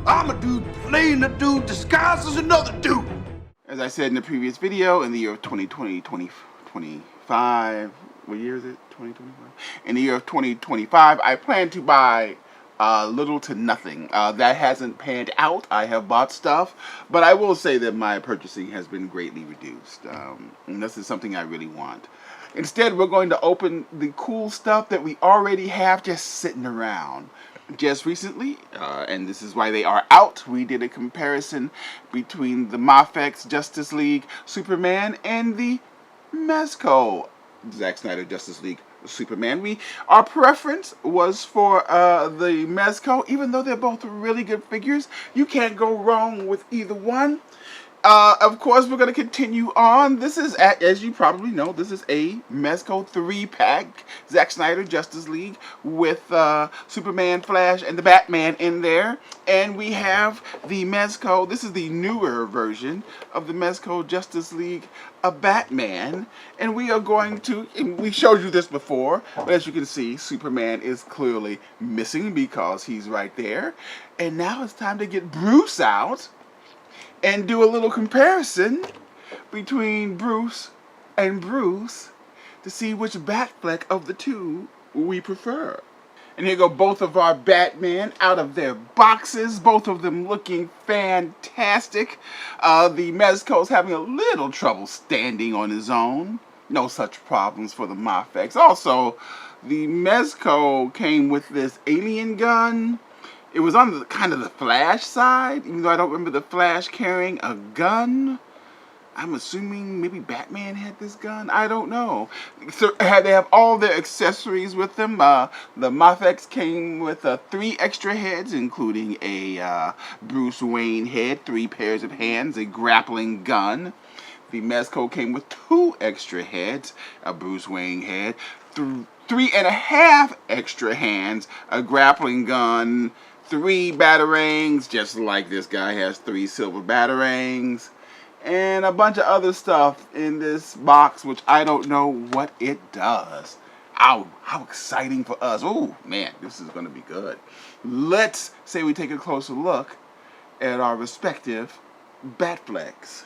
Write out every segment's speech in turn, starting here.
I'm a dude playing a dude disguised as another dude. As I said in the previous video, in the year of 2025, what year is it? 2025? In the year of 2025, I plan to buy little to nothing. That hasn't panned out. I have bought stuff, but I will say that my purchasing has been greatly reduced. And this is something I really want. Instead, we're going to open the cool stuff that we already have just sitting around. Just recently, and this is why they are out, we did a comparison between the Mafex Justice League Superman and the Mezco Zack Snyder Justice League Superman. Our preference was for the Mezco, even though they're both really good figures. You can't go wrong with either one. Of course, we're going to continue on. This is, as you probably know, this is a Mezco 3-pack Zack Snyder Justice League with Superman, Flash, and the Batman in there. And we have the Mezco, this is the newer version of the Mezco Justice League, a Batman. And we are going to, and we showed you this before, but as you can see, Superman is clearly missing because he's right there. And now it's time to get Bruce out and do a little comparison between Bruce and Bruce to see which BatFleck of the two we prefer. And here go both of our Batman out of their boxes, both of them looking fantastic. The Mezco's having a little trouble standing on his own. No such problems for the Mafex. Also, the Mezco came with this alien gun. It was on the kind of the Flash side, even though I don't remember the Flash carrying a gun. I'm assuming maybe Batman had this gun. I don't know. So they have all their accessories with them. The Mafex came with 3 extra heads, including a Bruce Wayne head, 3 pairs of hands, a grappling gun. The Mezco came with 2 extra heads, a Bruce Wayne head, 3.5 extra hands, a grappling gun, 3 batarangs, just like this guy has 3 silver batarangs, and a bunch of other stuff in this box, which I don't know what it does. Ow, how exciting for us. Oh, man, this is going to be good. Let's say we take a closer look at our respective BatFlecks.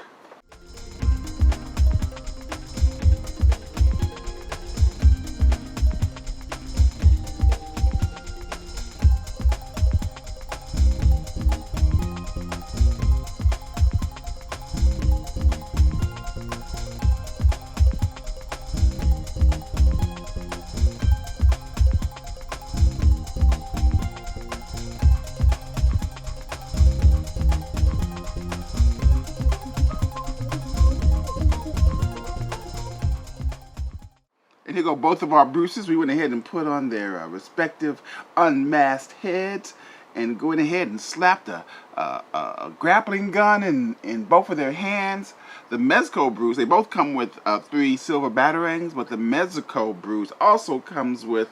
And here go both of our Bruces. We went ahead and put on their respective unmasked heads and going ahead and slapped a grappling gun in both of their hands. The Mezco Bruce, they both come with 3 silver batarangs, but the Mezco Bruce also comes with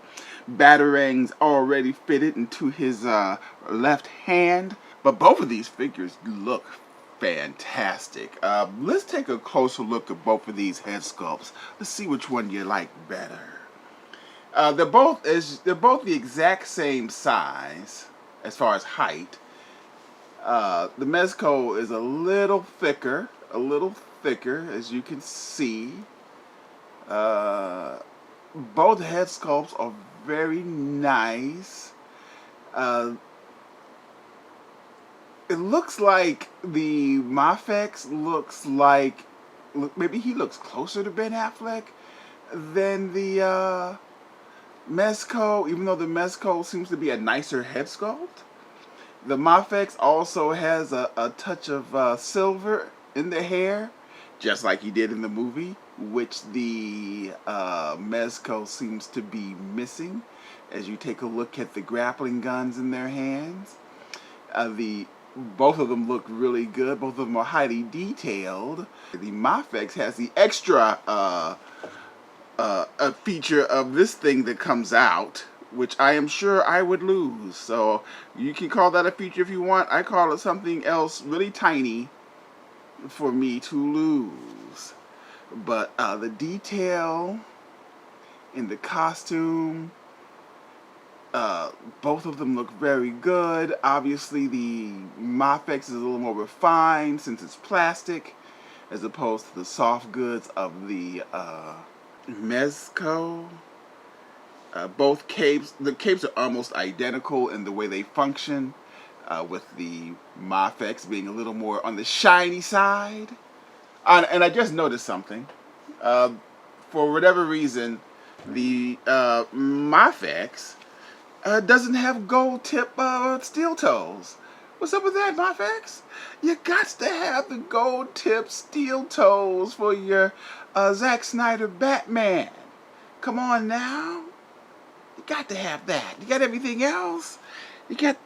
batarangs already fitted into his left hand. But both of these figures look fantastic. Let's take a closer look at both of these head sculpts. Let's see which one you like better. They're both the exact same size as far as height. The Mezco is a little thicker, as you can see. Both head sculpts are very nice. It looks like the Mafex looks like, maybe he looks closer to Ben Affleck than the Mezco, even though the Mezco seems to be a nicer head sculpt. The Mafex also has a touch of silver in the hair, just like he did in the movie, which the Mezco seems to be missing as you take a look at the grappling guns in their hands. Both of them look really good. Both of them are highly detailed. The Mafex has the extra a feature of this thing that comes out, which I am sure I would lose. So you can call that a feature if you want. I call it something else really tiny for me to lose. But the detail in the costume Both of them look very good. Obviously, the Mafex is a little more refined since it's plastic, as opposed to the soft goods of the Mezco. Both capes, the capes are almost identical in the way they function, with the Mafex being a little more on the shiny side. And I just noticed something. For whatever reason, the Mafex doesn't have gold tip steel toes. What's up with that, Mafex? You got to have the gold tip steel toes for your Zack Snyder Batman. Come on now. You got to have that. You got everything else. You got...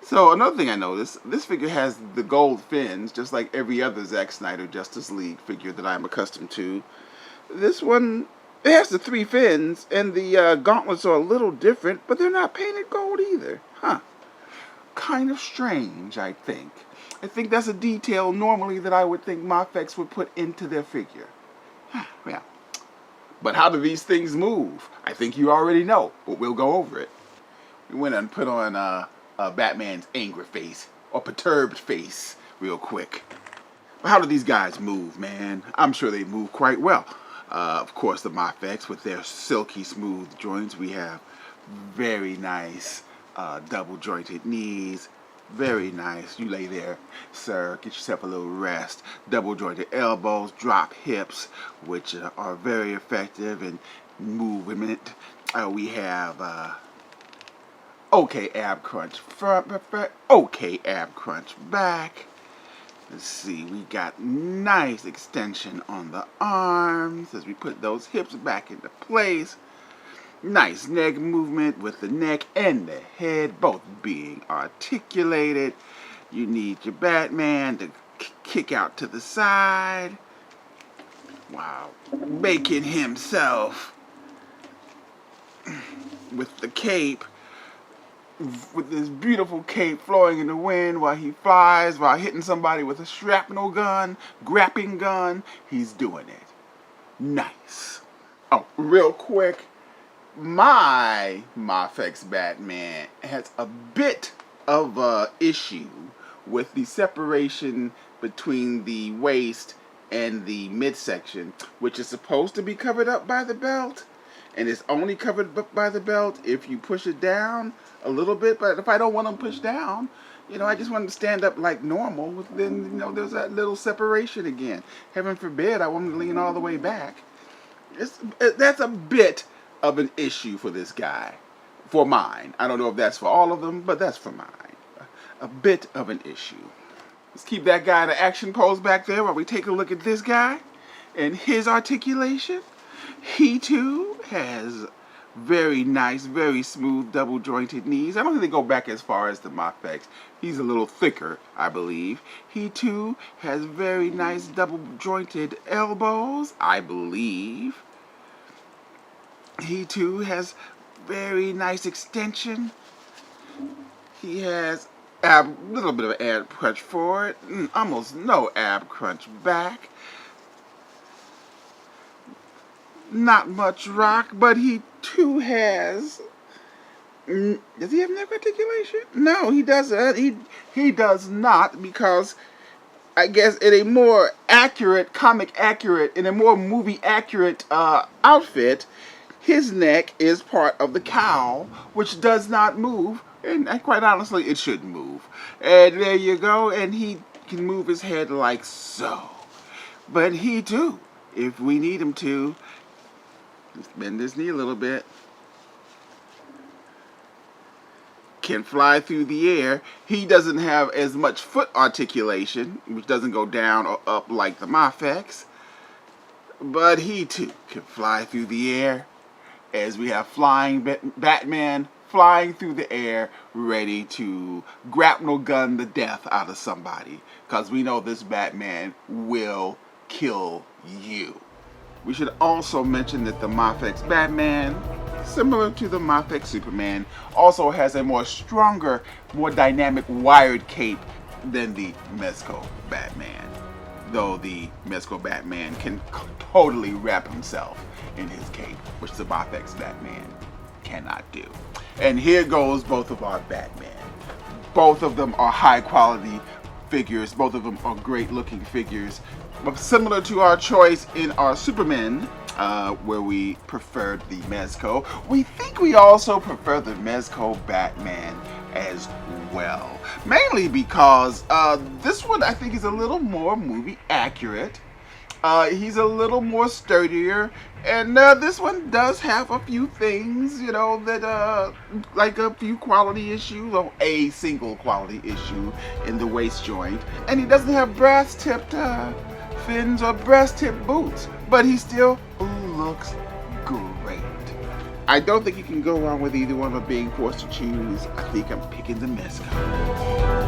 So another thing I noticed, this figure has the gold fins, just like every other Zack Snyder Justice League figure that I'm accustomed to. This one, it has the 3 fins, and the gauntlets are a little different, but they're not painted gold either. Huh. Kind of strange, I think. I think that's a detail normally that I would think Mafex would put into their figure. Yeah. But how do these things move? I think you already know, but we'll go over it. We went and put on Batman's angry face, or perturbed face, real quick. But how do these guys move, man? I'm sure they move quite well. Of course, the Mafex with their silky smooth joints. We have very nice double jointed knees. Very nice. You lay there, sir, get yourself a little rest. Double jointed elbows, drop hips, which are very effective in movement. We have okay ab crunch front, okay ab crunch back. Let's see, we got nice extension on the arms as we put those hips back into place. Nice neck movement with the neck and the head both being articulated. You need your Batman to kick out to the side. Wow. Making himself with the cape, with this beautiful cape flowing in the wind while he flies, while hitting somebody with a shrapnel gun, grappling gun. He's doing it. Nice. Oh, real quick. My Mafex Batman has a bit of a issue with the separation between the waist and the midsection, which is supposed to be covered up by the belt, and it's only covered up by the belt if you push it down a little bit. But if I don't want them pushed down, you know, I just want them to stand up like normal, then, you know, there's that little separation again. Heaven forbid I want them to lean all the way back. That's a bit of an issue for this guy, for mine. I don't know if that's for all of them, but that's for mine. A bit of an issue. Let's keep that guy in the action pose back there while we take a look at this guy and his articulation. He too has very nice, very smooth double jointed knees. I don't think they go back as far as the Mafex. He's a little thicker, I believe. He too has very nice double jointed elbows, I believe. He too has very nice extension. He has a little bit of ab crunch forward, almost no ab crunch back. Not much rock, but he too has... Does he have neck articulation? No, he doesn't. He does not, because I guess in a more accurate, comic accurate, in a more movie accurate outfit, his neck is part of the cowl, which does not move, and quite honestly, it shouldn't move. And there you go, and he can move his head like so. But he too, if we need him to, just bend his knee a little bit, can fly through the air. He doesn't have as much foot articulation, which doesn't go down or up like the Mafex, but he too can fly through the air, as we have flying Batman flying through the air, ready to grapnel gun the death out of somebody, because we know this Batman will kill you. We should also mention that the Mafex Batman, similar to the Mafex Superman, also has a more stronger, more dynamic wired cape than the Mezco Batman. Though the Mezco Batman can totally wrap himself in his cape, which the Mafex Batman cannot do. And here goes both of our Batman. Both of them are high quality figures. Both of them are great looking figures. But similar to our choice in our Superman, where we preferred the Mezco, we think we also prefer the Mezco Batman as well. Mainly because this one I think is a little more movie accurate. He's a little more sturdier, and this one does have a few things, you know, that like a few quality issues, or a single quality issue in the waist joint. And he doesn't have brass-tipped fins or brass-tipped boots, but he still looks great. I don't think you can go wrong with either one, but being forced to choose, I think I'm picking the Mezco.